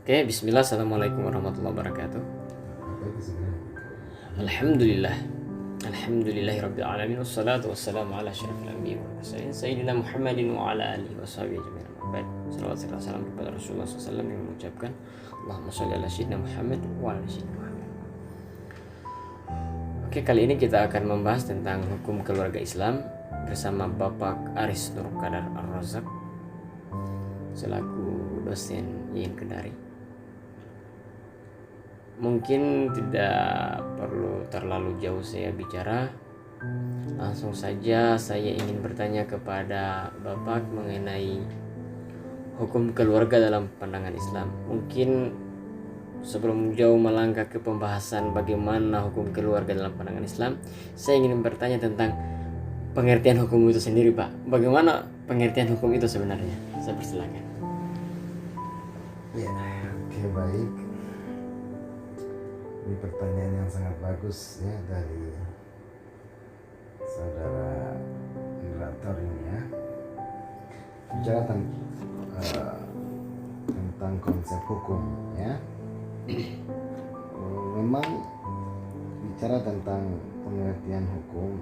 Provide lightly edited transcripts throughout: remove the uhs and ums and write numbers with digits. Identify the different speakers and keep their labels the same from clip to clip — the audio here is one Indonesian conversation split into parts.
Speaker 1: Oke, bismillah, assalamualaikum warahmatullahi wabarakatuh. Alhamdulillah. Alhamdulillahirabbil alamin wassalatu wassalamu ala asyrafil anbiya'i wal mursalin sayyidina Muhammadin wa ala alihi washabihi ajmain. Baik, salawat serta salam kepada Rasulullah SAW yang mengucapkan Allahumma sholli ala sayyidina Muhammad wa ala sayyidina Muhammad. Oke, kali ini kita akan membahas tentang hukum keluarga Islam bersama Bapak Aris Nur Qadar Ar-Razak selaku dosen YIN Kendari. Mungkin tidak perlu terlalu jauh saya bicara, langsung saja saya ingin bertanya kepada Bapak mengenai hukum keluarga dalam pandangan Islam. Mungkin sebelum jauh melangkah ke pembahasan bagaimana hukum keluarga dalam pandangan Islam, saya ingin bertanya tentang pengertian hukum itu sendiri, Pak. Bagaimana pengertian hukum itu sebenarnya? Saya persilakan.
Speaker 2: Ya, oke, baik. Ini pertanyaan yang sangat bagus ya dari saudara moderator ini ya. Bicara tentang konsep hukum ya. Memang bicara tentang pengertian hukum,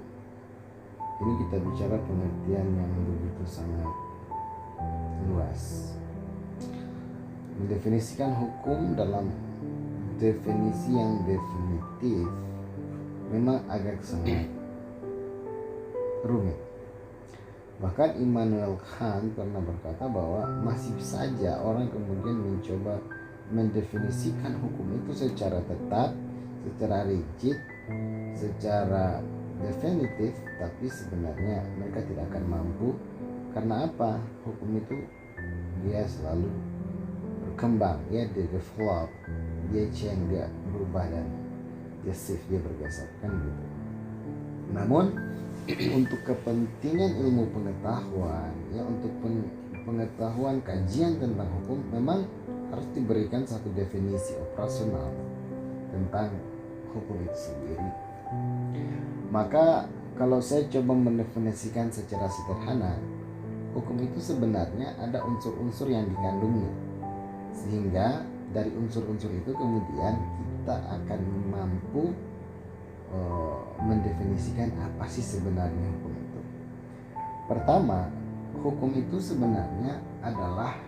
Speaker 2: ini kita bicara pengertian yang begitu sangat luas. Mendefinisikan hukum dalam definisi yang definitif memang agak sangat rumit. Bahkan Immanuel Kant pernah berkata bahwa masih saja orang kemudian mencoba mendefinisikan hukum itu secara tetap, secara rigid, secara definitif, tapi sebenarnya mereka tidak akan mampu. Karena apa? Hukum itu dia selalu berkembang, ya, dia develop, dia change, dia berubah dan dia shift, dia bergeser, kan gitu. Namun untuk kepentingan ilmu pengetahuan, ya, untuk pengetahuan kajian tentang hukum, memang harus diberikan satu definisi operasional tentang hukum itu sendiri. Maka kalau saya coba mendefinisikan secara sederhana, hukum itu sebenarnya ada unsur-unsur yang dikandungnya, sehingga dari unsur-unsur itu kemudian kita akan mampu mendefinisikan apa sih sebenarnya hukum itu. Pertama, hukum itu sebenarnya adalah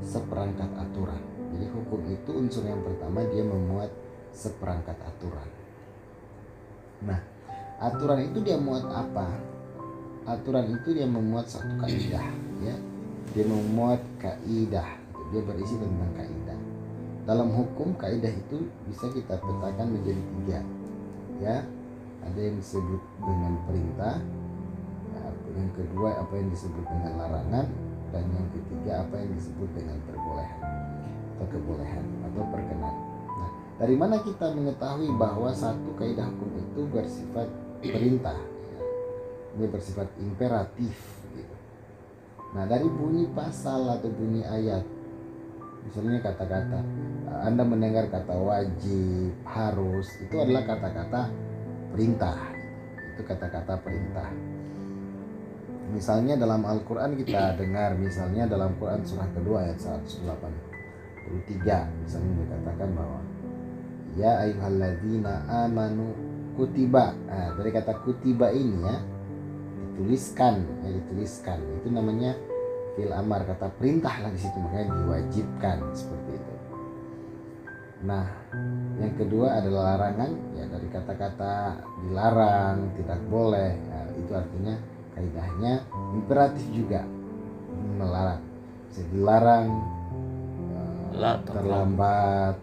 Speaker 2: seperangkat aturan. Jadi hukum itu unsur yang pertama, dia memuat seperangkat aturan. Nah, aturan itu dia muat apa? Aturan itu dia memuat satu kaidah, ya. Dia memuat kaidah. Dia berisi tentang kaidah. Dalam hukum, kaidah itu bisa kita petakan menjadi 3, ya. Ada yang disebut dengan perintah, yang kedua apa yang disebut dengan larangan, dan yang ketiga apa yang disebut dengan perbolehan atau kebolehan atau perkenan. Nah, dari mana kita mengetahui bahwa satu kaidah hukum itu bersifat perintah, ya? Ini bersifat imperatif, gitu. Nah, dari bunyi pasal atau bunyi ayat, misalnya kata-kata, Anda mendengar kata wajib, harus, itu adalah kata-kata perintah. Itu kata-kata perintah. Misalnya dalam Al-Quran kita dengar, misalnya dalam Quran surah kedua ayat 183, misalnya dikatakan bahwa ya ayyuhalladzina amanu kutiba. Nah, dari kata kutiba ini, ya, dituliskan, itu namanya fil amar, kata perintah lah di situ, makanya diwajibkan seperti itu. Nah, yang kedua adalah larangan, ya, dari kata-kata dilarang, tidak boleh. Nah, itu artinya kaidahnya imperatif juga, melarang. Bisa dilarang terlambat,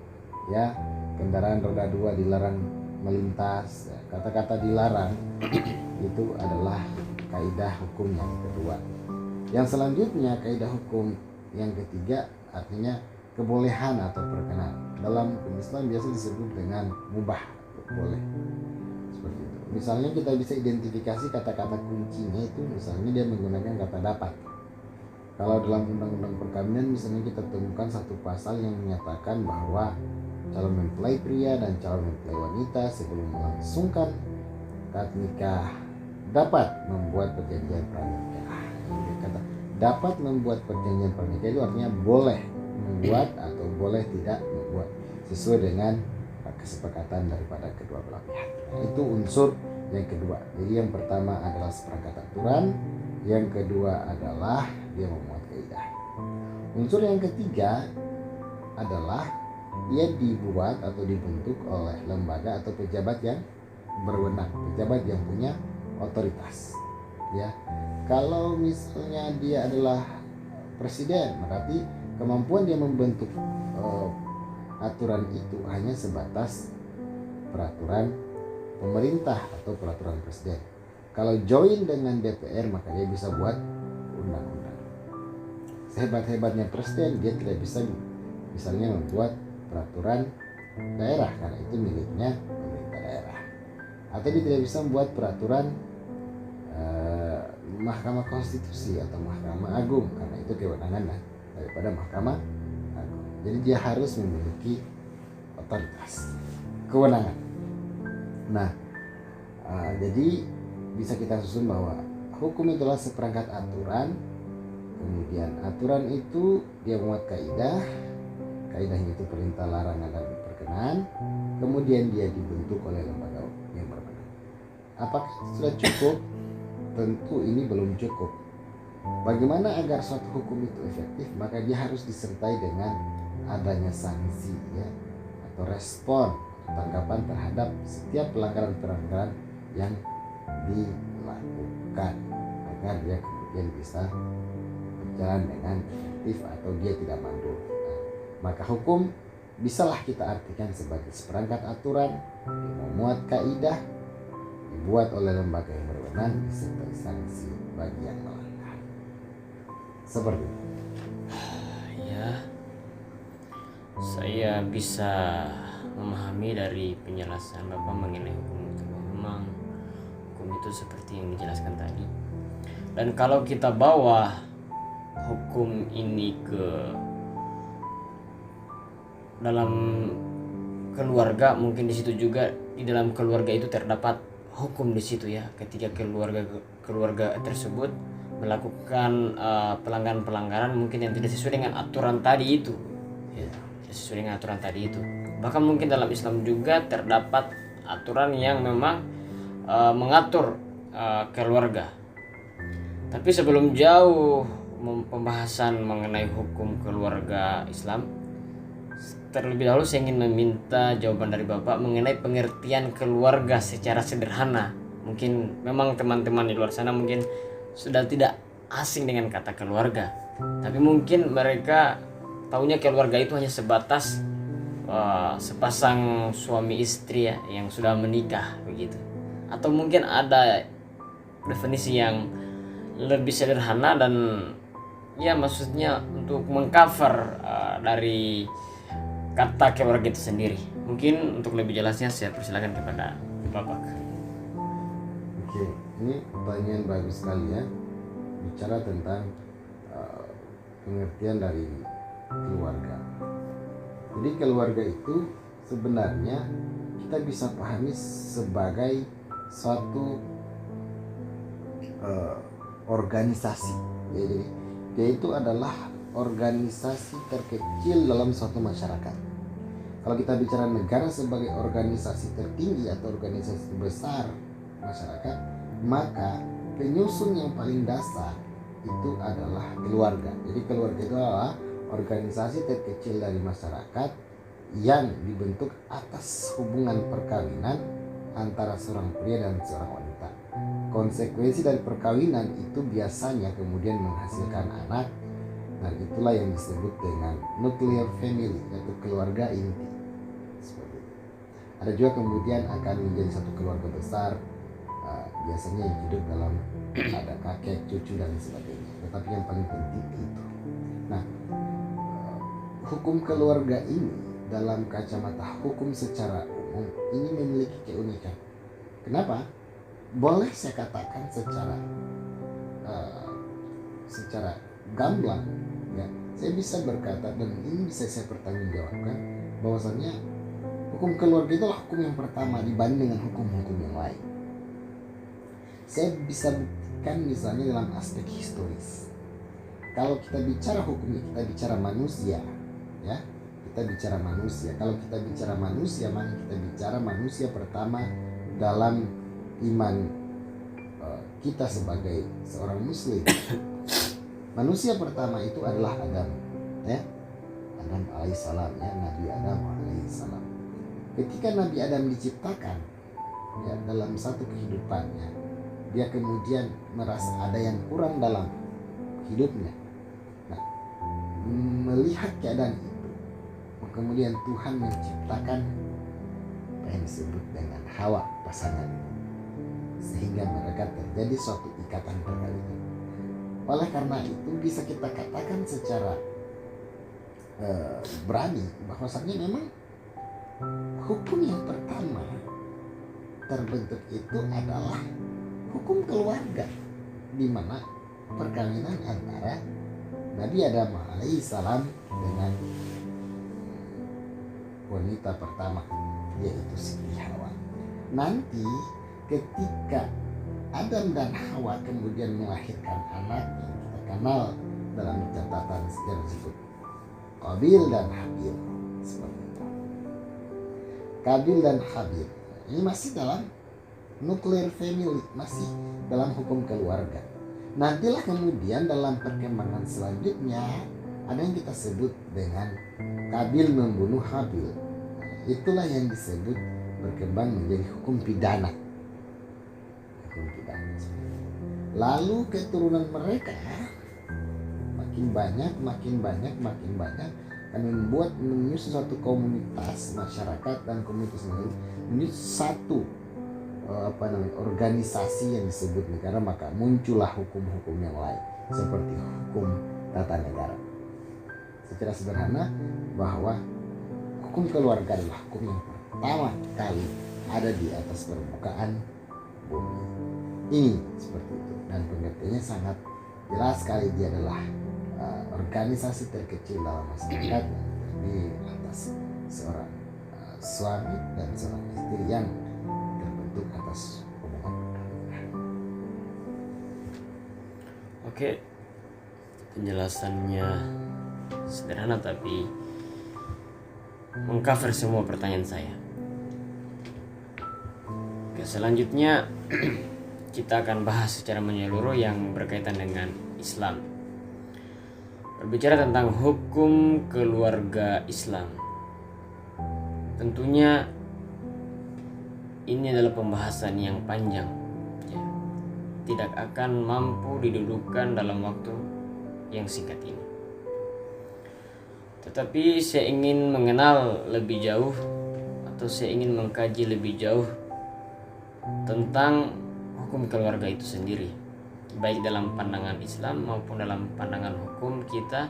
Speaker 2: ya, kendaraan roda 2 dilarang melintas. Kata-kata dilarang itu adalah kaidah hukum yang kedua. Yang selanjutnya, kaidah hukum yang ketiga artinya kebolehan atau perkenan. Dalam Islam biasa disebut dengan mubah, boleh. Seperti itu. Misalnya kita bisa identifikasi kata-kata kuncinya itu, misalnya dia menggunakan kata dapat. Kalau dalam undang-undang perkawinan misalnya kita temukan satu pasal yang menyatakan bahwa calon mempelai pria dan calon mempelai wanita sebelum melangsungkan akad nikah dapat membuat perjanjian pranikah. Kata dapat membuat perjanjian pranikah itu artinya boleh membuat atau boleh tidak membuat sesuai dengan kesepakatan daripada kedua belah pihak. Nah, itu unsur yang kedua. Jadi yang pertama adalah seperangkat aturan, yang kedua adalah dia memuat kaidah. Unsur yang ketiga adalah ia dibuat atau dibentuk oleh lembaga atau pejabat yang berwenang, pejabat yang punya otoritas. Ya, kalau misalnya dia adalah presiden, berarti kemampuan dia membentuk aturan itu hanya sebatas peraturan pemerintah atau peraturan presiden. Kalau join dengan DPR, maka dia bisa buat undang-undang. Sehebat-hebatnya presiden, dia tidak bisa misalnya membuat peraturan daerah karena itu miliknya pemerintah daerah. Atau dia tidak bisa membuat peraturan Mahkamah Konstitusi atau Mahkamah Agung karena itu kewenangan daripada Mahkamah Agung. Jadi dia harus memiliki otoritas, kewenangan. Nah, jadi bisa kita susun bahwa hukum itulah seperangkat aturan. Kemudian aturan itu dia memuat kaidah, kaidahnya itu perintah, larangan, dan berkenan. Kemudian dia dibentuk oleh lembaga yang berwenang. Apakah sudah cukup? Tentu ini belum cukup. Bagaimana agar suatu hukum itu efektif? Maka dia harus disertai dengan adanya sanksi, ya, atau respon, tanggapan terhadap setiap pelanggaran-pelanggaran yang dilakukan agar dia kemudian bisa berjalan dengan efektif atau dia tidak mandul. Maka hukum bisalah kita artikan sebagai seperangkat aturan yang memuat kaidah, dibuat oleh lembaga yang berwenang, disertai sanksi bagi yang melanggar. Seperti itu.
Speaker 1: Ya, saya bisa memahami dari penjelasan Bapak mengenai hukum itu. Memang hukum itu seperti yang dijelaskan tadi. Dan kalau kita bawa hukum ini ke dalam keluarga, mungkin di situ juga di dalam keluarga itu terdapat hukum di situ, ya. Ketika keluarga tersebut melakukan pelanggaran-pelanggaran mungkin yang tidak sesuai dengan aturan tadi itu, ya, tidak sesuai dengan aturan tadi itu. Bahkan mungkin dalam Islam juga terdapat aturan yang memang mengatur keluarga. Tapi sebelum jauh pembahasan mengenai hukum keluarga Islam, terlebih dahulu saya ingin meminta jawaban dari Bapak mengenai pengertian keluarga secara sederhana. Mungkin memang teman-teman di luar sana mungkin sudah tidak asing dengan kata keluarga, tapi mungkin mereka taunya keluarga itu hanya sebatas sepasang suami istri, ya, yang sudah menikah begitu. Atau mungkin ada definisi yang lebih sederhana dan ya maksudnya untuk mengcover dari kata keluarga itu sendiri. Mungkin untuk lebih jelasnya saya persilakan kepada Bapak.
Speaker 2: Oke, ini pertanyaan bagus sekali, ya. Bicara tentang pengertian dari keluarga. Jadi keluarga itu sebenarnya kita bisa pahami sebagai suatu organisasi, ya. Jadi dia itu adalah organisasi terkecil dalam suatu masyarakat. Kalau kita bicara negara sebagai organisasi tertinggi atau organisasi besar masyarakat, maka penyusun yang paling dasar itu adalah keluarga. Jadi keluarga itu adalah organisasi terkecil dari masyarakat yang dibentuk atas hubungan perkawinan antara seorang pria dan seorang wanita. Konsekuensi dari perkawinan itu biasanya kemudian menghasilkan anak, dan itulah yang disebut dengan nuclear family, yaitu keluarga inti. Seperti itu. Ada juga kemudian akan menjadi satu keluarga besar, biasanya yang hidup dalam ada kakek, cucu, dan sebagainya. Tetapi yang paling penting itu. Nah, hukum keluarga ini dalam kacamata hukum secara umum ini memiliki keunikan. Kenapa? Boleh saya katakan secara gamblang, ya, saya bisa berkata dan ini bisa saya pertanggungjawabkan bahwasannya hukum keluarga itu adalah hukum yang pertama dibanding dengan hukum-hukum yang lain. Saya bisa buktikan misalnya dalam aspek historis. Kalau kita bicara hukum, kita bicara manusia, ya, kita bicara manusia. Kalau kita bicara manusia, maka kita bicara manusia pertama dalam iman kita sebagai seorang muslim. Manusia pertama itu adalah Adam, ya. Adam alaihissalam, ya, Nabi Adam alaihissalam. Ketika Nabi Adam diciptakan, ya, dalam satu kehidupannya, dia kemudian merasa ada yang kurang dalam hidupnya. Nah, melihat keadaan itu, kemudian Tuhan menciptakan apa yang disebut dengan Hawa, pasangan, sehingga mereka terjadi suatu ikatan perkawinan. Oleh karena itu bisa kita katakan secara berani bahwasanya memang hukum yang pertama terbentuk itu adalah hukum keluarga, di mana perkawinan antara Nabi Adam alaihissalam dengan wanita pertama, yaitu Siti Hawa. Nanti ketika Adam dan Hawa kemudian melahirkan anak yang kita kenal dalam catatan sejarah disebut Qabil dan Habil, seperti itu. Qabil dan Habil ini masih dalam nuclear family, masih dalam hukum keluarga. Nantilah kemudian dalam perkembangan selanjutnya ada yang kita sebut dengan Qabil membunuh Habil. Itulah yang disebut berkembang menjadi hukum pidana. Hukum pidana. Lalu keturunan mereka makin banyak akan menyusun suatu komunitas masyarakat dan komunitas menjadi satu organisasi yang disebut negara, maka muncullah hukum-hukum yang lain seperti hukum tata negara. Secara sederhana bahwa hukum keluarga adalah hukum yang pertama kali ada di atas permukaan bumi ini, seperti itu, dan pengertiannya sangat jelas sekali. Dia adalah organisasi terkecil dalam masyarakat yang terdiri atas seorang suami dan seorang istri yang terbentuk atas hubungan perkawinan.
Speaker 1: Oke, penjelasannya sederhana tapi mengcover semua pertanyaan saya. Oke, selanjutnya kita akan bahas secara menyeluruh yang berkaitan dengan Islam. Berbicara tentang hukum keluarga Islam, tentunya ini adalah pembahasan yang panjang, ya. Tidak akan mampu didudukkan dalam waktu yang singkat ini. Tetapi saya ingin mengenal lebih jauh, atau saya ingin mengkaji lebih jauh tentang hukum keluarga itu sendiri, baik dalam pandangan Islam maupun dalam pandangan hukum kita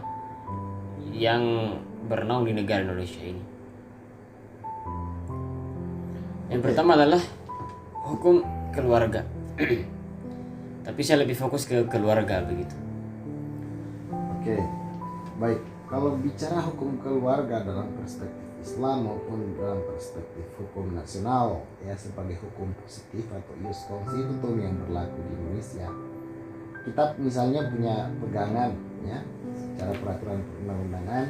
Speaker 1: yang bernaung di negara Indonesia ini. Yang pertama adalah hukum keluarga. Tapi saya lebih fokus ke keluarga begitu.
Speaker 2: Oke, baik. Kalau bicara hukum keluarga dalam perspektif Islam maupun dalam perspektif hukum nasional, ya, sebagai hukum positif atau ius constitutum yang berlaku di Indonesia, kita misalnya punya pegangan, ya, secara peraturan perundang-undangan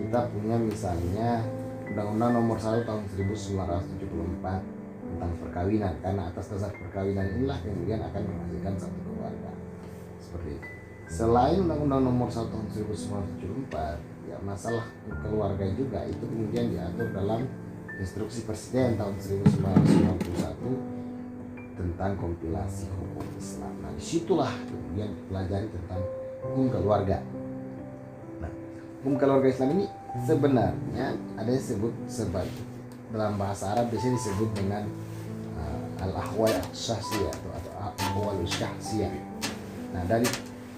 Speaker 2: kita punya misalnya Undang-Undang Nomor 1 Tahun 1974 tentang perkawinan, karena atas dasar perkawinan inilah kemudian akan menghasilkan satu keluarga, seperti itu. Selain Undang-Undang Nomor 1 Tahun 1974, ya, masalah keluarga juga itu kemudian diatur dalam Instruksi Presiden tahun 1991 tentang kompilasi hukum Islam. Nah, disitulah kemudian dipelajari tentang hukum keluarga. Nah, hukum keluarga Islam ini sebenarnya ada yang disebut sebagai, dalam bahasa Arab biasanya disebut dengan al-ahwal as-syahsiyah atau ahwal syahsiyah. Nah,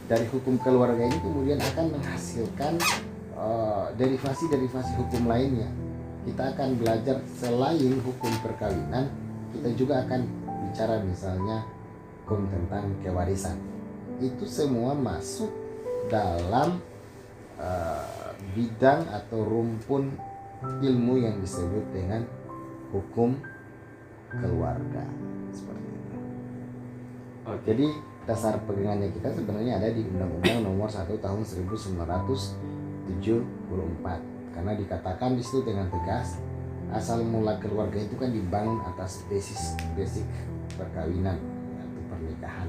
Speaker 2: dari hukum keluarga ini kemudian akan menghasilkan derivasi-derivasi hukum lainnya. Kita akan belajar selain hukum perkawinan, kita juga akan bicara misalnya hukum tentang kewarisan. Itu semua masuk dalam bidang atau rumpun ilmu yang disebut dengan hukum keluarga, seperti itu. Jadi dasar pegangannya kita sebenarnya ada di Undang-Undang Nomor 1 Tahun 1974. karena dikatakan di situ dengan tegas asal mula keluarga itu kan dibangun atas basic perkawinan atau pernikahan.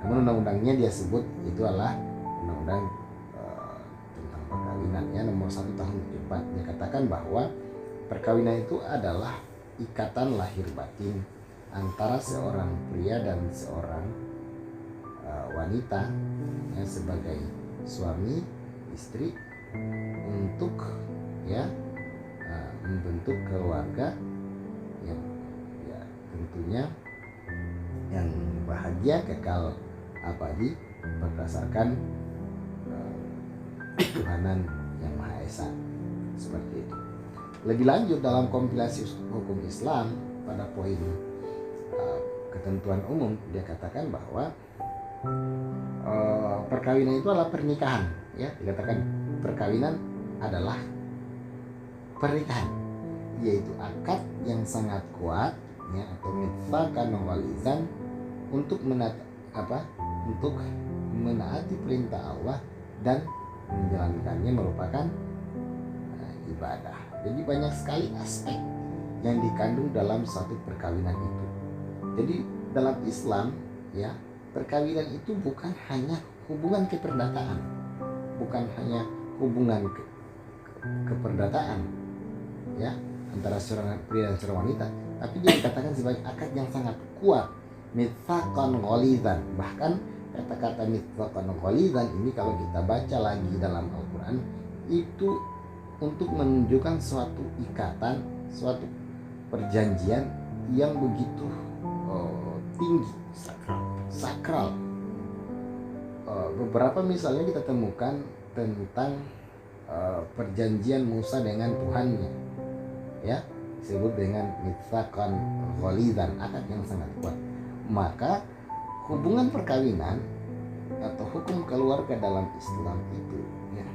Speaker 2: Namun undang-undangnya dia sebut itu adalah undang-undang tentang perkawinan ya nomor 1 tahun 74. Dia katakan bahwa perkawinan itu adalah ikatan lahir batin antara seorang pria dan seorang wanita ya, sebagai suami istri untuk ya membentuk keluarga yang ya tentunya yang bahagia kekal abadi berdasarkan ketuhanan yang Maha Esa, seperti itu. Lebih lanjut dalam kompilasi hukum Islam pada poin ketentuan umum dia katakan bahwa perkawinan itu adalah pernikahan ya, dikatakan perkawinan adalah pernikahan, yaitu akad yang sangat kuat ya atau mitsaqan walizan untuk menaati perintah Allah dan menjalankannya merupakan ibadah. Jadi banyak sekali aspek yang dikandung dalam suatu perkawinan itu. Jadi dalam Islam ya, perkawinan itu bukan hanya hubungan keperdataan, bukan hanya hubungan keperdataan ya antara seorang pria dan seorang wanita, tapi dia dikatakan sebagai akad yang sangat kuat, mitsaqan ghalidhan. Bahkan kata-kata mitsaqan ghalidhan ini kalau kita baca lagi dalam Al-Quran itu untuk menunjukkan suatu ikatan, suatu perjanjian yang begitu tinggi, sakral. Beberapa misalnya kita temukan tentang perjanjian Musa dengan Tuhannya ya, disebut dengan mitsaqan ghalidhan, akad yang sangat kuat. Maka hubungan perkawinan atau hukum keluarga dalam Islam itu ya,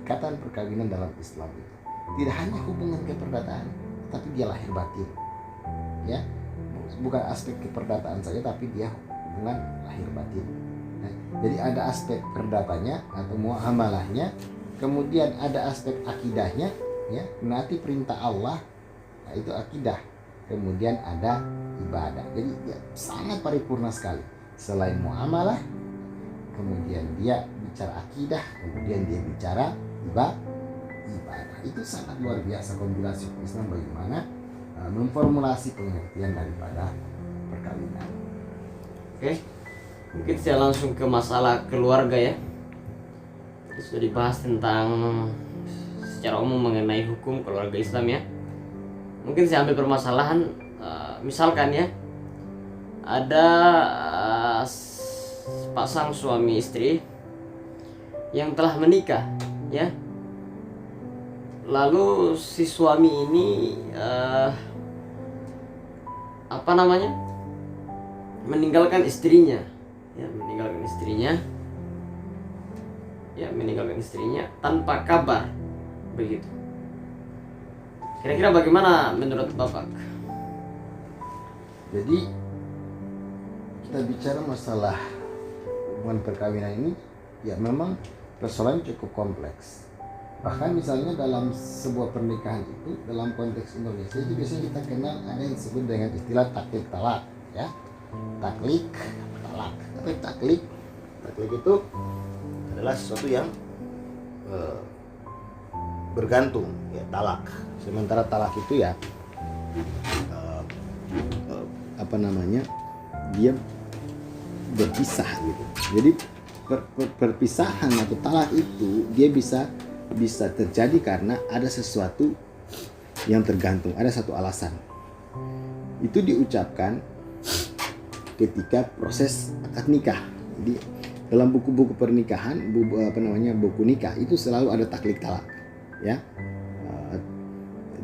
Speaker 2: ikatan perkawinan dalam Islam itu tidak hanya hubungan keperdataan, tapi dia lahir batin ya, bukan aspek keperdataan saja, tapi dia hubungan lahir batin. Nah, jadi ada aspek perdatanya atau muamalahnya, kemudian ada aspek akidahnya ya, menaati perintah Allah, nah itu akidah, kemudian ada ibadah. Jadi ya, sangat paripurna sekali. Selain muamalah, kemudian dia bicara akidah, kemudian dia bicara ibadah. Itu sangat luar biasa kompilasi Islam bagaimana memformulasi pengertian daripada perkawinan.
Speaker 1: Oke, mungkin saya langsung ke masalah keluarga ya. Tadi sudah dibahas tentang secara umum mengenai hukum keluarga Islam ya. Mungkin saya ambil permasalahan, misalkan ya, ada pasang suami istri yang telah menikah ya. Lalu si suami ini meninggalkan istrinya tanpa kabar, begitu. Kira-kira bagaimana menurut Bapak?
Speaker 2: Jadi kita bicara masalah hubungan perkawinan ini ya memang persoalan cukup kompleks. Bahkan misalnya dalam sebuah pernikahan itu dalam konteks Indonesia itu biasanya kita kenal ada yang disebut dengan istilah taklik talak ya. Taklik talak. Tapi taklik itu adalah sesuatu yang bergantung ya, talak. Sementara talak itu ya dia berpisah gitu. Jadi perpisahan atau talak itu dia bisa terjadi karena ada sesuatu yang tergantung, ada satu alasan. Itu diucapkan ketika proses akad nikah. Jadi dalam buku-buku pernikahan, buku nikah itu selalu ada taklik talak, ya,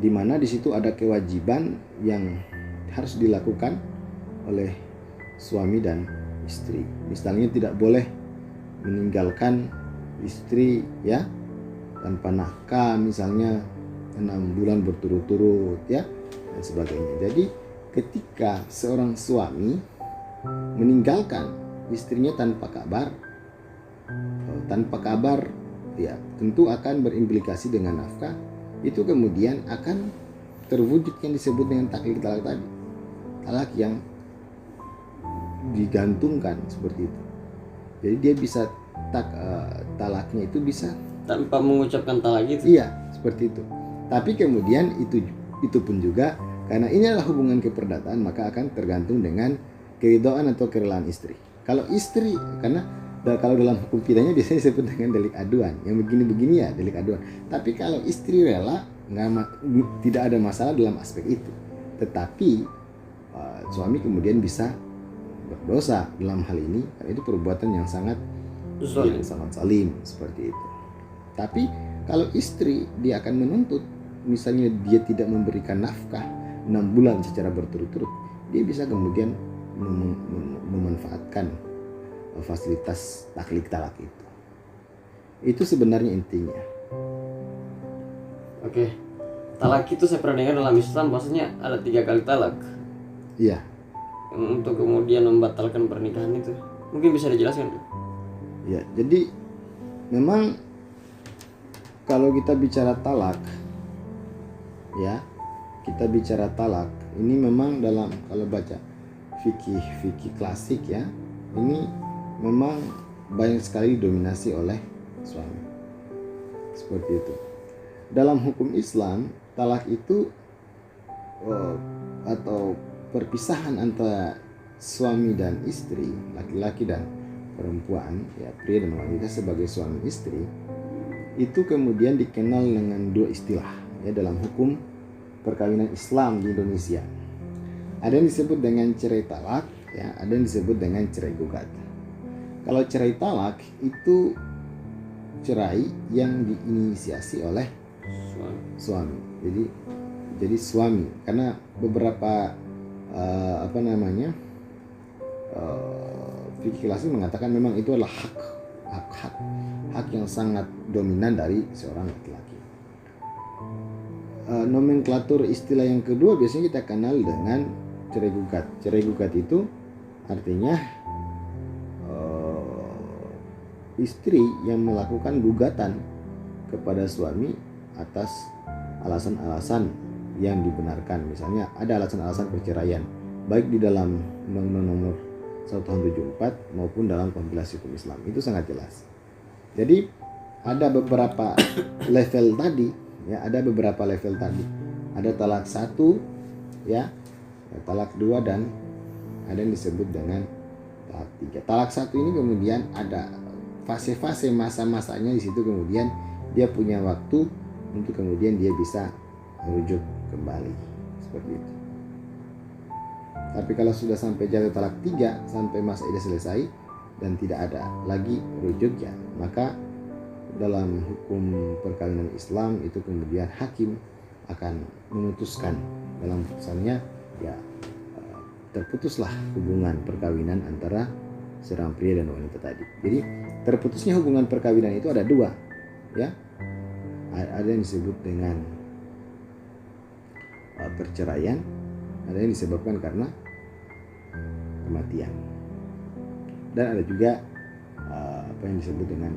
Speaker 2: di mana di situ ada kewajiban yang harus dilakukan oleh suami dan istri. Misalnya tidak boleh meninggalkan istri, ya, tanpa nafkah, misalnya 6 bulan berturut-turut, ya, dan sebagainya. Jadi ketika seorang suami meninggalkan istrinya tanpa kabar ya tentu akan berimplikasi dengan nafkah, itu kemudian akan terwujud yang disebut dengan taklid talak tadi, talak yang digantungkan seperti itu. Jadi dia bisa talaknya itu bisa
Speaker 1: tanpa mengucapkan talak gitu.
Speaker 2: iya seperti itu. Tapi kemudian itu pun juga karena ini adalah hubungan keperdataan, maka akan tergantung dengan keridhaan atau kerelaan istri. Kalau istri, karena kalau dalam hukum pidananya biasanya disebut dengan delik aduan, yang begini-begini ya delik aduan. Tapi kalau istri rela, tidak ada masalah dalam aspek itu. Tetapi suami kemudian bisa berdosa dalam hal ini, karena itu perbuatan yang sangat zalim seperti itu. Tapi kalau istri, dia akan menuntut, misalnya dia tidak memberikan nafkah 6 bulan secara berturut-turut, dia bisa kemudian memanfaatkan fasilitas taklid talak itu. Itu sebenarnya intinya.
Speaker 1: Oke. Talak itu saya pernah dengar dalam Islam bahwasanya ada 3 kali talak.
Speaker 2: Iya.
Speaker 1: Untuk kemudian membatalkan pernikahan itu. Mungkin bisa dijelaskan?
Speaker 2: Ya, jadi memang kalau kita bicara talak, ya, kita bicara talak, ini memang dalam kalau baca fikih klasik ya, ini memang banyak sekali didominasi oleh suami. Seperti itu. Dalam hukum Islam, talak itu atau perpisahan antara suami dan istri, laki-laki dan perempuan, ya pria dan wanita sebagai suami istri, itu kemudian dikenal dengan 2 istilah ya dalam hukum perkawinan Islam di Indonesia. Ada yang disebut dengan cerai talak, ya, ada yang disebut dengan cerai gugat. Kalau cerai talak itu cerai yang diinisiasi oleh suami. Jadi suami, karena beberapa fikih klasik mengatakan memang itu adalah hak yang sangat dominan dari seorang laki-laki. Nomenklatur istilah yang kedua biasanya kita kenal dengan cerai gugat. Cerai gugat itu artinya istri yang melakukan gugatan kepada suami atas alasan-alasan yang dibenarkan. Misalnya ada alasan-alasan perceraian, baik di dalam Undang-Undang Nomor 1 Tahun 74 maupun dalam kompilasi hukum Islam. Itu sangat jelas. Jadi ada beberapa level tadi, ya, ada beberapa level tadi. Ada talak 1, ya, talak 2, dan ada yang disebut dengan talak 3. Talak 1 ini kemudian ada fase-fase masa-masanya di situ, kemudian dia punya waktu untuk kemudian dia bisa merujuk kembali seperti itu. Tapi kalau sudah sampai jatuh talak 3, sampai masa iddah selesai dan tidak ada lagi rujuknya, maka dalam hukum perkawinan Islam itu kemudian hakim akan memutuskan dalam putusannya, ya, terputuslah hubungan perkawinan antara seorang pria dan wanita tadi. Jadi terputusnya hubungan perkawinan itu ada 2, ya. Ada yang disebut dengan perceraian, ada yang disebabkan karena kematian, dan ada juga apa yang disebut dengan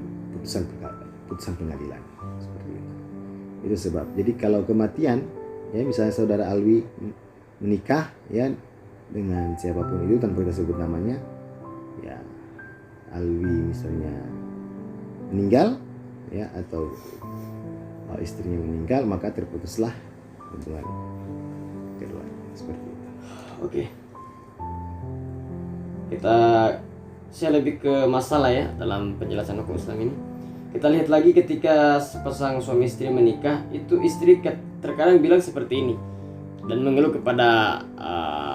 Speaker 2: putusan pengadilan seperti itu. Itu sebab. Jadi kalau kematian, ya, misalnya saudara Alwi menikah, ya, dengan siapapun itu tanpa kita sebut namanya, ya, Alwi misalnya meninggal, ya, atau istrinya meninggal, maka terputuslah hubungan kedua seperti itu.
Speaker 1: Oke. Saya lebih ke masalah ya dalam penjelasan hukum Islam ini. Kita lihat lagi ketika sepasang suami istri menikah, itu istri terkadang bilang seperti ini dan mengeluh kepada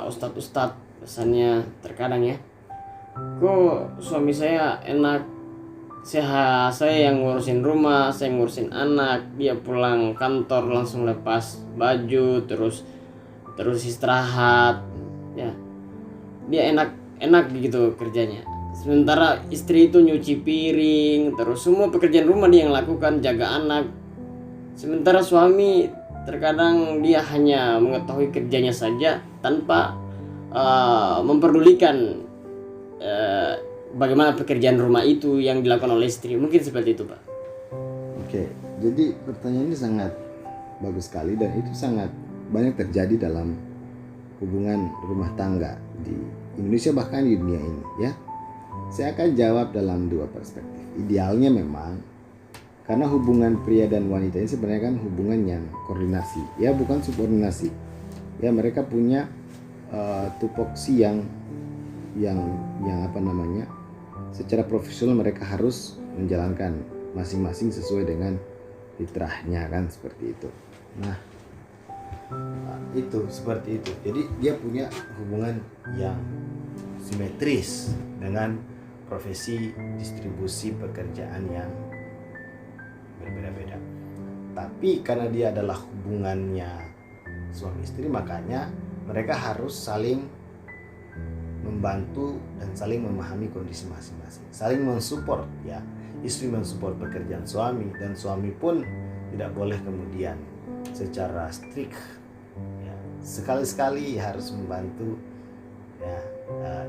Speaker 1: ustadz-ustadz, pesannya terkadang, ya, kok suami saya enak, saya yang ngurusin rumah, saya ngurusin anak, dia pulang kantor langsung lepas baju, terus istirahat, ya, dia enak gitu kerjanya. Sementara istri itu nyuci piring, terus semua pekerjaan rumah dia yang lakukan, jaga anak. Sementara suami terkadang dia hanya mengetahui kerjanya saja tanpa memperdulikan bagaimana pekerjaan rumah itu yang dilakukan oleh istri. Mungkin seperti itu, Pak.
Speaker 2: Oke, jadi pertanyaan ini sangat bagus sekali dan itu sangat banyak terjadi dalam hubungan rumah tangga di Indonesia bahkan di dunia ini ya. Saya akan jawab dalam dua perspektif. Idealnya memang karena hubungan pria dan wanita ini sebenarnya kan hubungan yang koordinasi ya, bukan subordinasi. Ya, mereka punya tupoksi yang apa namanya? Secara profesional mereka harus menjalankan masing-masing sesuai dengan fitrahnya kan, seperti itu. Nah, itu seperti itu. Jadi dia punya hubungan yang simetris dengan profesi distribusi pekerjaan yang berbeda-beda. Tapi karena dia adalah hubungannya suami istri, makanya mereka harus saling membantu dan saling memahami kondisi masing-masing, saling mensupport ya. Istri mensupport pekerjaan suami dan suami pun tidak boleh kemudian secara strict ya, sekali-sekali harus membantu ya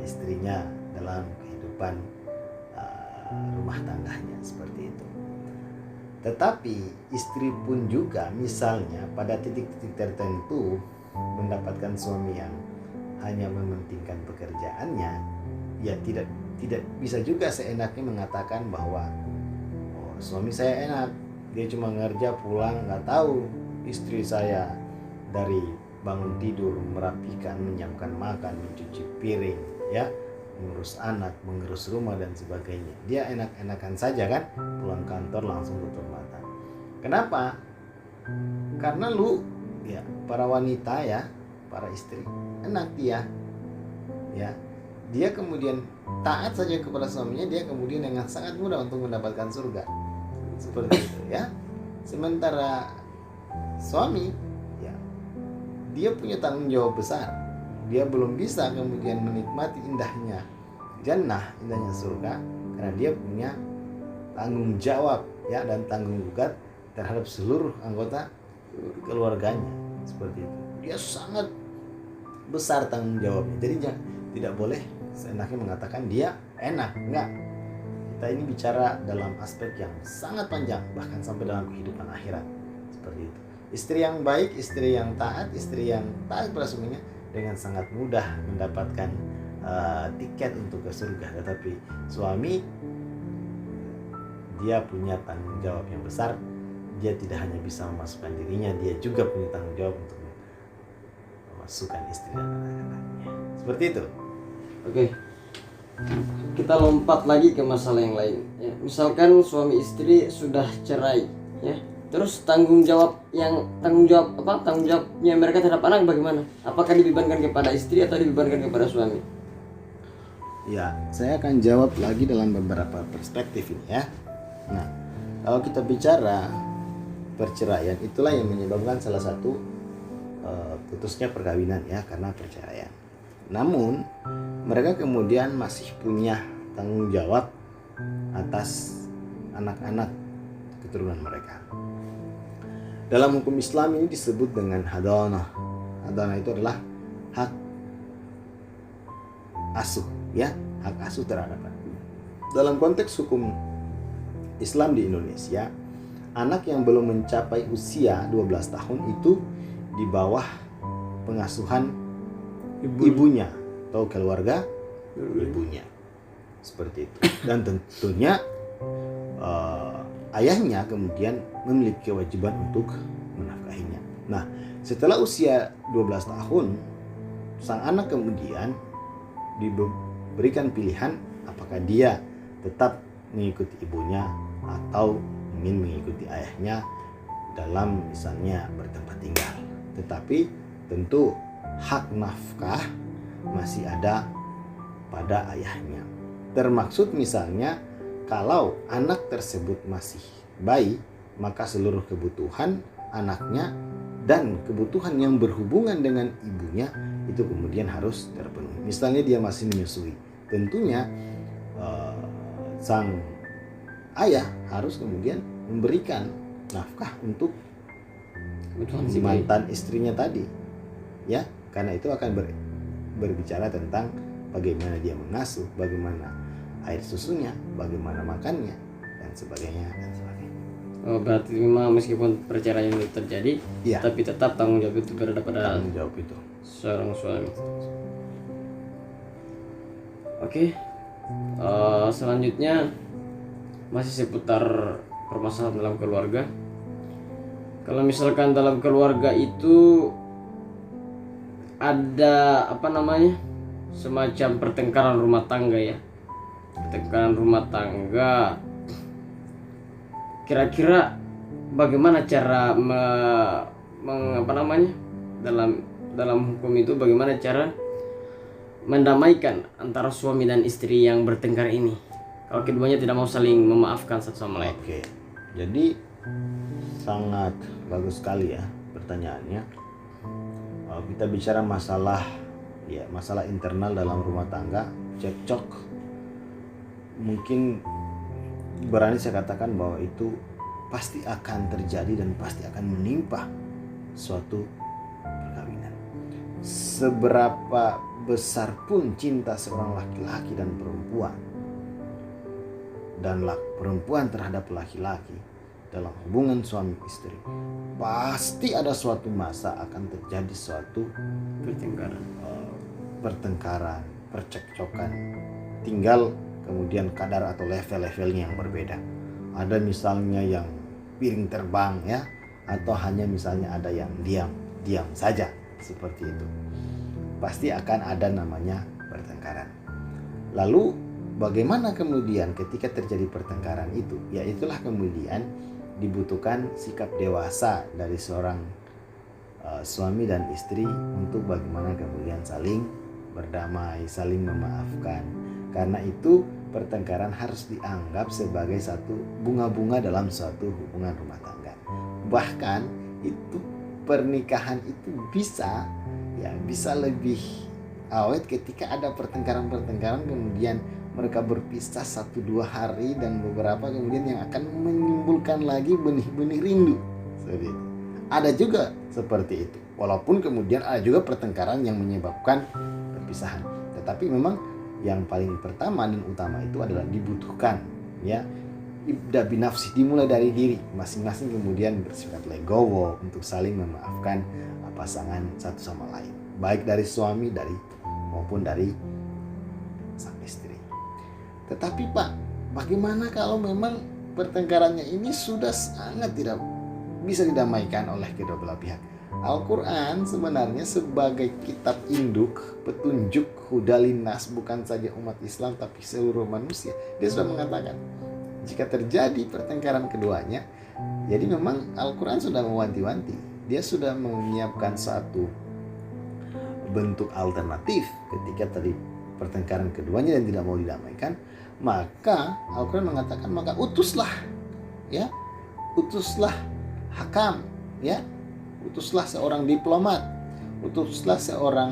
Speaker 2: istrinya dalam kehidupan rumah tangganya, seperti itu. Tetapi istri pun juga misalnya pada titik-titik tertentu mendapatkan suami yang hanya mementingkan pekerjaannya, ya tidak bisa juga seenaknya mengatakan bahwa oh, suami saya enak, dia cuma ngerja pulang nggak tahu istri saya dari bangun tidur merapikan, menyiapkan makan, mencuci piring ya, mengurus anak, mengurus rumah dan sebagainya. Dia enak-enakan saja kan, pulang kantor langsung tutup mata. Kenapa? Karena lu ya, para wanita ya, para istri enak dia ya, dia kemudian taat saja kepada suaminya, dia kemudian dengan sangat mudah untuk mendapatkan surga, seperti itu ya. Sementara suami ya, dia punya tanggung jawab besar, dia belum bisa kemudian menikmati indahnya jannah, indahnya surga, karena dia punya tanggung jawab ya, dan tanggung jawab terhadap seluruh anggota keluarganya, seperti itu. Dia sangat besar tanggung jawabnya. Jadi tidak boleh seenaknya mengatakan dia enak, enggak. Kita ini bicara dalam aspek yang sangat panjang, bahkan sampai dalam kehidupan akhirat, seperti itu. Istri yang baik, istri yang taat pada suaminya dengan sangat mudah mendapatkan tiket untuk ke surga. Tetapi suami, dia punya tanggung jawab yang besar. Dia tidak hanya bisa memasukkan dirinya, dia juga punya tanggung jawab untuk memasukkan istri dan anak-anaknya. Seperti itu.
Speaker 1: Oke, kita lompat lagi ke masalah yang lain ya. Misalkan suami istri sudah cerai ya, terus tanggung jawabnya mereka terhadap anak bagaimana? Apakah dibebankan kepada istri atau dibebankan kepada suami?
Speaker 2: Ya, saya akan jawab lagi dalam beberapa perspektif ini ya. Nah, kalau kita bicara perceraian, itulah yang menyebabkan salah satu putusnya perkawinan ya, karena perceraian. Namun mereka kemudian masih punya tanggung jawab atas anak-anak keturunan mereka. Dalam hukum Islam ini disebut dengan hadanah. Hadanah itu adalah hak asuh ya, hak asuh terhadap anak. Dalam konteks hukum Islam di Indonesia, anak yang belum mencapai usia 12 tahun itu di bawah pengasuhan ibunya atau keluarga ibunya, seperti itu. Dan tentunya ayahnya kemudian memiliki kewajiban untuk menafkahinya. Nah, setelah usia 12 tahun, sang anak kemudian diberikan pilihan apakah dia tetap mengikuti ibunya atau ingin mengikuti ayahnya dalam misalnya bertempat tinggal. Tetapi tentu hak nafkah masih ada pada ayahnya. Termaksud misalnya kalau anak tersebut masih bayi, maka seluruh kebutuhan anaknya dan kebutuhan yang berhubungan dengan ibunya itu kemudian harus terpenuhi. Misalnya dia masih menyusui, tentunya sang ayah harus kemudian memberikan nafkah untuk si mantan istrinya tadi ya, karena itu akan berbicara tentang bagaimana dia mengasuh, bagaimana air susunya, bagaimana makannya dan sebagainya.
Speaker 1: Oh, berarti memang meskipun perceraian itu terjadi,
Speaker 2: Iya.
Speaker 1: tapi tetap tanggung jawab itu berada pada
Speaker 2: Tanggung jawab itu.
Speaker 1: seorang suami. Oke. Selanjutnya masih seputar permasalahan dalam keluarga. Kalau misalkan dalam keluarga itu ada semacam pertengkaran rumah tangga ya. Pertengkaran rumah tangga. Kira-kira bagaimana cara dalam hukum itu bagaimana cara mendamaikan antara suami dan istri yang bertengkar ini kalau keduanya tidak mau saling memaafkan satu sama lain?
Speaker 3: Oke, jadi sangat bagus sekali ya pertanyaannya. Kita bicara masalah internal dalam rumah tangga, cekcok, mungkin berani saya katakan bahwa itu pasti akan terjadi dan pasti akan menimpa suatu perkawinan. Seberapa besar pun cinta seorang laki-laki dan perempuan, dan perempuan terhadap laki-laki dalam hubungan suami istri, pasti ada suatu masa akan terjadi suatu pertengkaran, percekcokan. Tinggal kemudian kadar atau level-levelnya yang berbeda. Ada misalnya yang piring terbang ya, atau hanya misalnya ada yang diam saja seperti itu. Pasti akan ada namanya pertengkaran. Lalu bagaimana kemudian ketika terjadi pertengkaran itu? Ya itulah kemudian dibutuhkan sikap dewasa dari seorang suami dan istri untuk bagaimana kemudian saling berdamai, saling memaafkan. Karena itu pertengkaran harus dianggap sebagai satu bunga-bunga dalam suatu hubungan rumah tangga. Bahkan itu pernikahan itu bisa lebih awet ketika ada pertengkaran kemudian mereka berpisah 1-2 hari dan beberapa kemudian yang akan menimbulkan lagi benih-benih rindu. Seperti itu. Ada juga seperti itu. Walaupun kemudian ada juga pertengkaran yang menyebabkan perpisahan. Tetapi memang yang paling pertama dan utama itu adalah dibutuhkan ibda binafsi, dimulai dari diri masing-masing, kemudian bersifat legowo untuk saling memaafkan pasangan satu sama lain, baik dari suami maupun dari sang istri. Tetapi Pak, bagaimana kalau memang pertengkarannya ini sudah sangat tidak bisa didamaikan oleh kedua belah pihak? Al-Quran sebenarnya sebagai kitab induk, petunjuk, hudalinas, bukan saja umat Islam tapi seluruh manusia, dia sudah mengatakan jika terjadi pertengkaran keduanya, jadi memang Al-Quran sudah mewanti-wanti, dia sudah menyiapkan satu bentuk alternatif ketika tadi pertengkaran keduanya dan tidak mau didamaikan. Maka Al-Quran mengatakan, maka utuslah hakam, utuslah seorang diplomat, utuslah seorang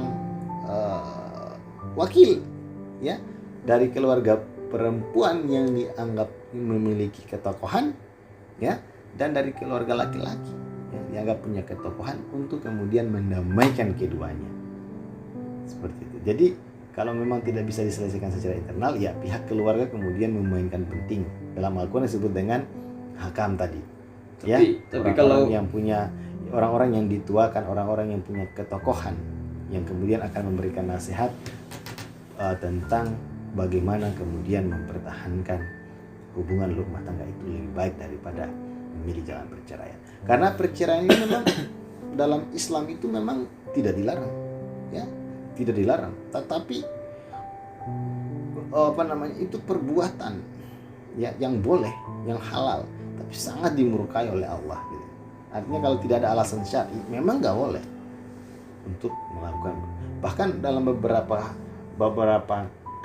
Speaker 3: wakil dari keluarga perempuan yang dianggap memiliki ketokohan dan dari keluarga laki-laki yang dianggap punya ketokohan untuk kemudian mendamaikan keduanya. Seperti itu. Jadi kalau memang tidak bisa diselesaikan secara internal, ya pihak keluarga kemudian memainkan penting. Dalam Al-Quran disebut dengan hakam tadi. Tapi kalau yang punya, orang-orang yang dituakan, orang-orang yang punya ketokohan, yang kemudian akan memberikan nasihat tentang bagaimana kemudian mempertahankan hubungan rumah tangga itu lebih baik daripada memilih jalan perceraian. Karena perceraian ini memang dalam Islam itu memang tidak dilarang, tidak dilarang. Tetapi itu perbuatan yang boleh, yang halal, tapi sangat dimurkai oleh Allah. Gitu. Artinya kalau tidak ada alasan syar'i, memang nggak boleh untuk melakukan. Bahkan dalam beberapa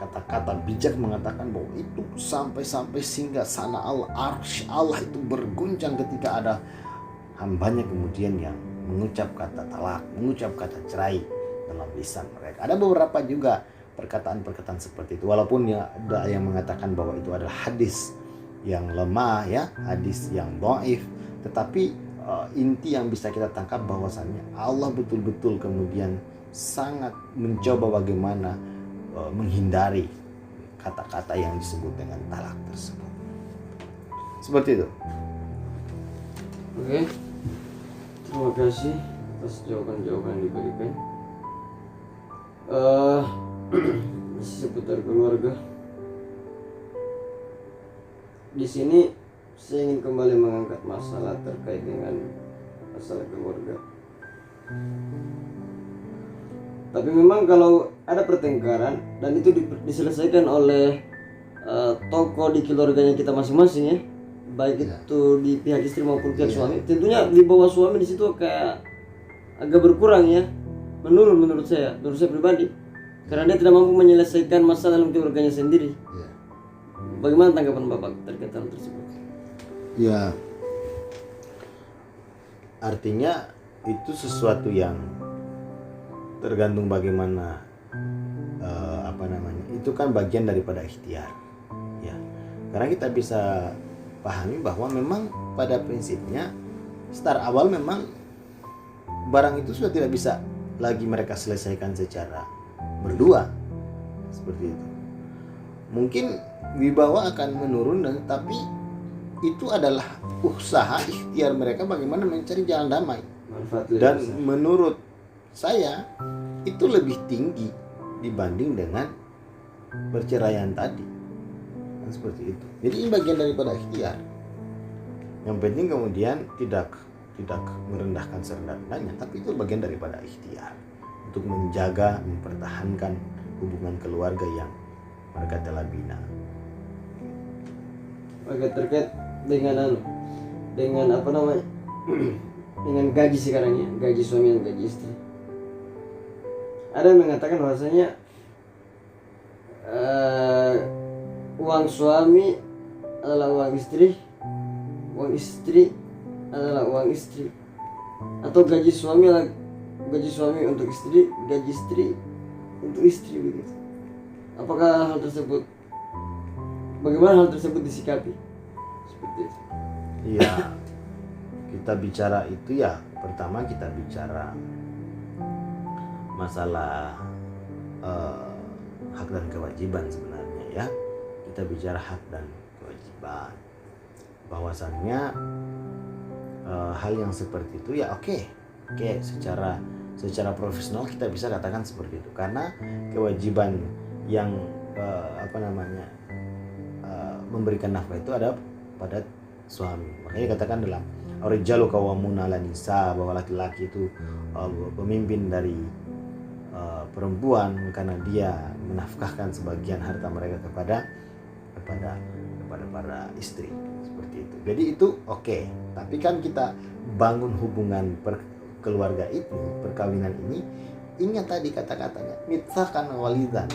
Speaker 3: kata-kata bijak mengatakan bahwa itu sampai singgah sana al-arsy, Allah itu berguncang ketika ada hambanya kemudian yang mengucap kata talak, mengucap kata cerai dalam lisan mereka. Ada beberapa juga perkataan-perkataan seperti itu, walaupun ada yang mengatakan bahwa itu adalah hadis yang lemah, hadis yang dhaif, tetapi inti yang bisa kita tangkap bahwasannya Allah betul-betul kemudian sangat mencoba bagaimana menghindari kata-kata yang disebut dengan talak tersebut. Seperti itu.
Speaker 1: Oke, terima kasih atas jawaban-jawaban yang diberikan. Masih seputar keluarga. Di sini saya ingin kembali mengangkat masalah terkait dengan masalah keluarga. Tapi memang kalau ada pertengkaran dan itu diselesaikan oleh tokoh di keluarganya kita masing-masing ya, baik itu di pihak istri maupun pihak suami, tentunya di bawah suami di situ kayak agak berkurang ya, menurut saya pribadi, karena dia tidak mampu menyelesaikan masalah dalam keluarganya sendiri. Bagaimana tanggapan Bapak terkait hal tersebut?
Speaker 3: Ya, artinya itu sesuatu yang tergantung bagaimana itu kan bagian daripada ikhtiar ya, karena kita bisa pahami bahwa memang pada prinsipnya start awal memang barang itu sudah tidak bisa lagi mereka selesaikan secara berdua seperti itu. Mungkin wibawa akan menurun, tapi itu adalah usaha ikhtiar mereka bagaimana mencari jalan damai. Dan menurut saya itu lebih tinggi dibanding dengan perceraian tadi. Dan seperti itu. Jadi ini bagian daripada ikhtiar. Yang penting kemudian tidak merendahkan serendah-rendahnya, tapi itu bagian daripada ikhtiar untuk menjaga, mempertahankan hubungan keluarga yang mereka telah bina.
Speaker 1: Oke, terkait dengan dengan gaji sekarang ya, gaji suami dan gaji istri. Ada yang mengatakan bahwasanya uang suami adalah uang istri adalah uang istri, atau gaji suami adalah gaji suami untuk istri, gaji istri untuk istri begitu. Apakah bagaimana hal tersebut disikapi? Seperti itu.
Speaker 3: Iya, kita bicara itu ya, pertama kita bicara masalah hak dan kewajiban sebenarnya ya. Kita bicara hak dan kewajiban. Bahwasannya hal yang seperti itu ya oke, secara profesional kita bisa katakan seperti itu, karena kewajiban yang memberikan nafkah itu ada pada suami. Makanya katakan dalam ar-rijalu qawwamuna 'alan nisa, bahwa laki-laki itu pemimpin dari perempuan karena dia menafkahkan sebagian harta mereka kepada para istri seperti itu. Jadi itu oke. Tapi kan kita bangun hubungan keluarga itu, perkawinan ini, ingat tadi kata-katanya mitsakan walidan.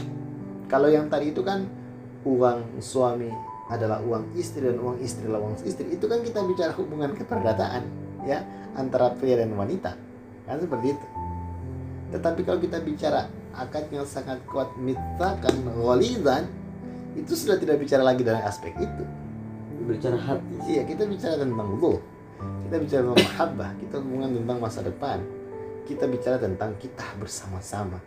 Speaker 3: Kalau yang tadi itu kan uang suami adalah uang istri dan uang istri adalah uang istri, itu kan kita bicara hubungan keperdataan ya antara pria dan wanita kan seperti itu. Tetapi kalau kita bicara akad yang sangat kuat mitsakan walidan, itu sudah tidak bicara lagi dalam aspek itu,
Speaker 1: Berbicara hati.
Speaker 3: iya, kita bicara tentang ruh, kita bicara tentang mahabbah, kita hubungan tentang masa depan, kita bicara tentang kita bersama-sama.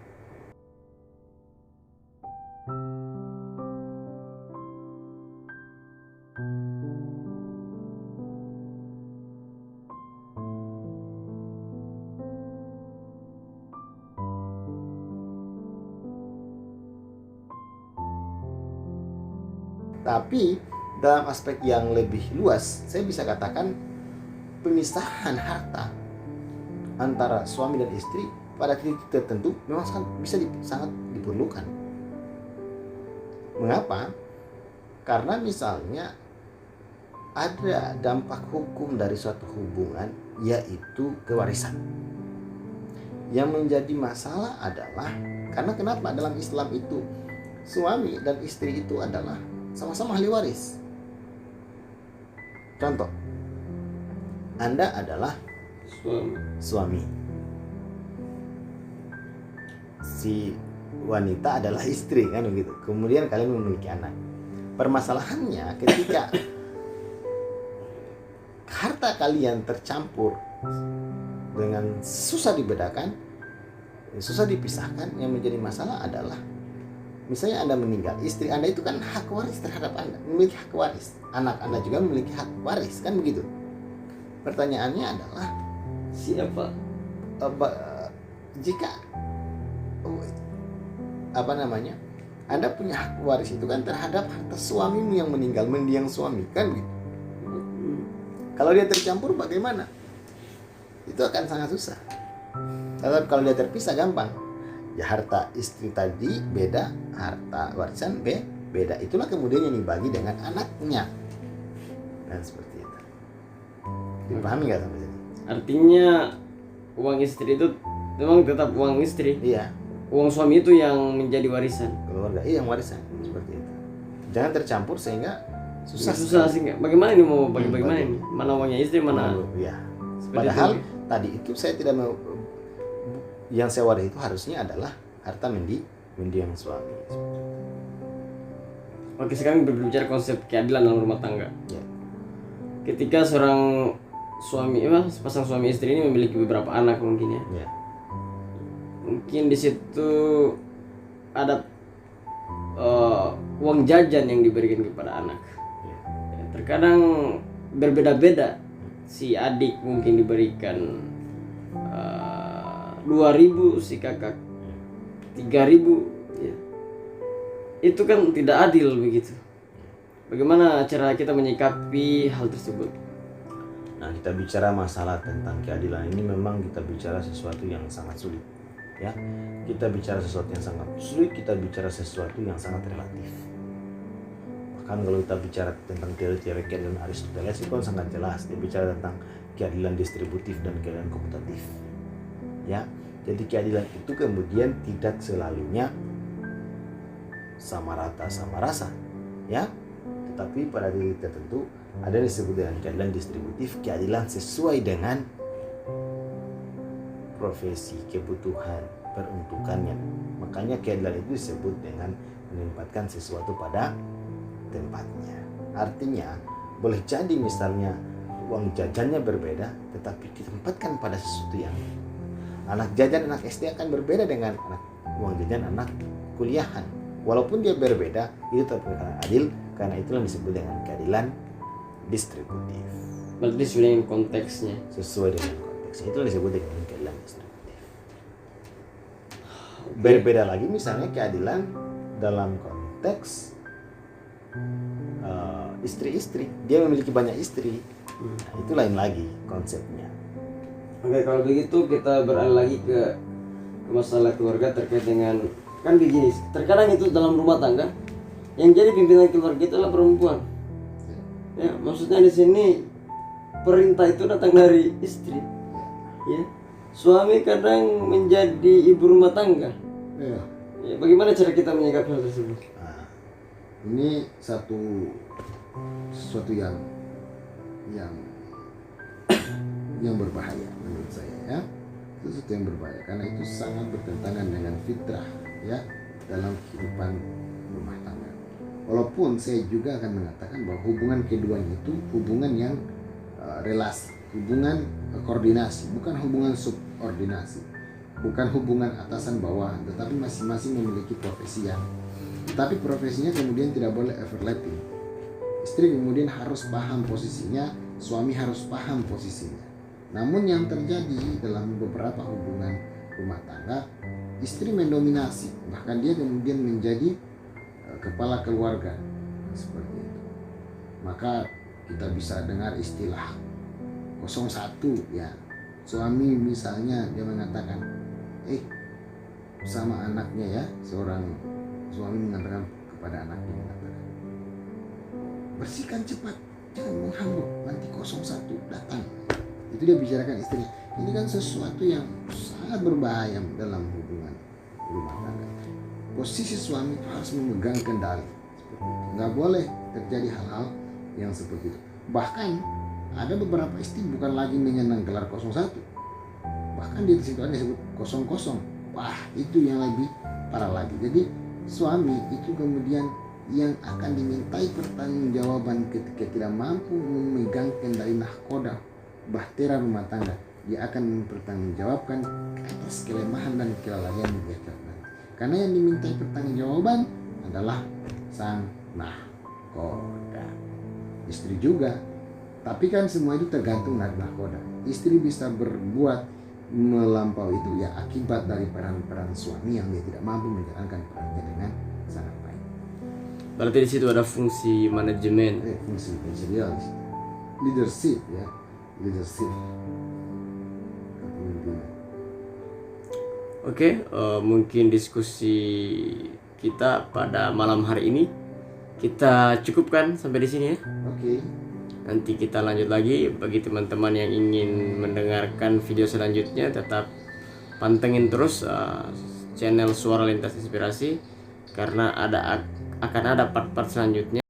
Speaker 3: Tapi dalam aspek yang lebih luas, saya bisa katakan pemisahan harta antara suami dan istri pada titik tertentu memang sangat diperlukan. Mengapa? Karena misalnya ada dampak hukum dari suatu hubungan, yaitu kewarisan. Yang menjadi masalah adalah karena kenapa dalam Islam itu suami dan istri itu adalah sama-sama ahli waris. Contoh, Anda adalah suami, si wanita adalah istri kan begitu. Kemudian kalian memiliki anak. Permasalahannya ketika harta kalian tercampur dengan susah dibedakan, susah dipisahkan, yang menjadi masalah adalah misalnya Anda meninggal, istri Anda itu kan hak waris terhadap Anda, memiliki hak waris. Anak Anda juga memiliki hak waris, kan begitu. Pertanyaannya adalah
Speaker 1: Siapa?
Speaker 3: jika apa namanya, Anda punya hak waris itu kan terhadap harta suamimu yang meninggal, mendiang suami kan gitu. Kalau dia tercampur bagaimana? Itu akan sangat susah. Tapi kalau dia terpisah gampang. Ya harta istri tadi beda, harta warisan beda. Itulah kemudian yang dibagi dengan anaknya. Dan seperti itu. Dipahami nggak sampai sini?
Speaker 1: Artinya uang istri itu memang tetap uang istri.
Speaker 3: Iya.
Speaker 1: Uang suami itu yang menjadi warisan.
Speaker 3: Keluarga yang warisan seperti itu. Jangan tercampur sehingga susah.
Speaker 1: Susah sih nggak? Bagaimana ini mau bagaimana ini? Mana uangnya istri, mana?
Speaker 3: Ya.
Speaker 1: Seperti
Speaker 3: Padahal
Speaker 1: itu.
Speaker 3: tadi itu saya tidak mau, yang saya waris itu harusnya adalah harta mendiang suami.
Speaker 1: Oke, sekarang berbicara konsep keadilan dalam rumah tangga.
Speaker 3: Ya.
Speaker 1: Ketika seorang suami, sepasang suami istri ini memiliki beberapa anak mungkin ya.
Speaker 3: Ya.
Speaker 1: Mungkin di situ ada uang jajan yang diberikan kepada anak.
Speaker 3: Ya.
Speaker 1: Ya, terkadang berbeda-beda. Si adik mungkin diberikan 2.000, si kakak 3.000 ya. Itu kan tidak adil begitu. Bagaimana cara kita menyikapi hal tersebut?
Speaker 3: Nah, kita bicara masalah tentang keadilan ini memang kita bicara sesuatu yang sangat sulit. Ya, kita bicara sesuatu yang sangat sulit, kita bicara sesuatu yang sangat relatif. Bahkan kalau kita bicara tentang teori-teori keadilan Aristoteles itu kan sangat jelas. Dia bicara tentang keadilan distributif dan keadilan komutatif. Ya, jadi keadilan itu kemudian tidak selalunya sama rata sama rasa. Ya, tetapi pada titik tertentu ada yang disebut dengan keadilan distributif, keadilan sesuai dengan profesi, kebutuhan, peruntukannya. Makanya keadilan itu disebut dengan menempatkan sesuatu pada tempatnya. Artinya boleh jadi misalnya uang jajannya berbeda, tetapi ditempatkan pada sesuatu yang anak jajan anak SD akan berbeda dengan uang jajan anak kuliahan. Walaupun dia berbeda, itu tetap adil karena itulah disebut dengan keadilan distributif.
Speaker 1: Berarti sesuai dengan konteksnya.
Speaker 3: Sesuai dengan konteks. Itu disebut dengan keadilan distributif. Berbeda lagi misalnya keadilan dalam konteks istri-istri. Dia memiliki banyak istri. Nah, itu lain lagi konsepnya.
Speaker 1: Oke, kalau begitu kita beralih lagi ke masalah keluarga terkait dengan, kan begini, terkadang itu dalam rumah tangga yang jadi pimpinan keluarga itu adalah perempuan. Ya, maksudnya di sini perintah itu datang dari istri. Ya. Suami kadang menjadi ibu rumah tangga.
Speaker 2: Ya.
Speaker 1: Ya, bagaimana cara kita menyikapi hal tersebut?
Speaker 2: Nah, ini sesuatu yang berbahaya menurut saya ya. Itu sesuatu yang berbahaya karena itu sangat bertentangan dengan fitrah ya dalam kehidupan rumah tangga. Walaupun saya juga akan mengatakan bahwa hubungan keduanya itu hubungan yang relasi, hubungan koordinasi, bukan hubungan subordinasi, bukan hubungan atasan bawahan, tetapi masing-masing memiliki profesi yang, tetapi profesinya kemudian tidak boleh overlapping. Istri kemudian harus paham posisinya, suami harus paham posisinya. Namun yang terjadi dalam beberapa hubungan rumah tangga, istri mendominasi, bahkan dia kemudian menjadi kepala keluarga seperti itu. Maka kita bisa dengar istilah 01 ya. Suami misalnya dia mengatakan, sama anaknya ya, seorang suami mengatakan kepada anaknya mengatakan, bersihkan cepat, jangan menghambur, nanti 01 datang. Itu dia bicarakan istri. Ini kan sesuatu yang sangat berbahaya dalam hubungan rumah tangga. Posisi suami itu harus memegang kendali seperti itu. Nggak boleh terjadi hal-hal yang seperti itu. Bahkan ada beberapa istri bukan lagi menyenang gelar 01, bahkan di situ ada disebut 00. Wah, itu yang lebih parah lagi. Jadi suami itu kemudian yang akan dimintai pertanggungjawaban ketika tidak mampu memegang kendali nahkoda bahtera rumah tangga. Dia akan mempertanggungjawabkan atas kelemahan dan kelalaian dia terjadi. Karena yang dimintai pertanggungjawaban adalah sang nahkoda. Istri juga Tapi kan semua itu tergantung dari nahkoda. Istri bisa berbuat melampaui itu ya akibat dari peran-peran suami yang dia tidak mampu menjalankan perannya dengan sangat baik.
Speaker 1: Berarti di situ ada fungsi manajemen.
Speaker 2: Fungsi dia leadership ya, leadership kepemimpinan.
Speaker 1: Oke, mungkin diskusi kita pada malam hari ini kita cukupkan sampai di sini ya.
Speaker 2: Oke.
Speaker 1: Nanti kita lanjut lagi. Bagi teman-teman yang ingin mendengarkan video selanjutnya, tetap pantengin terus channel Suara Lintas Inspirasi, karena akan ada part-part selanjutnya.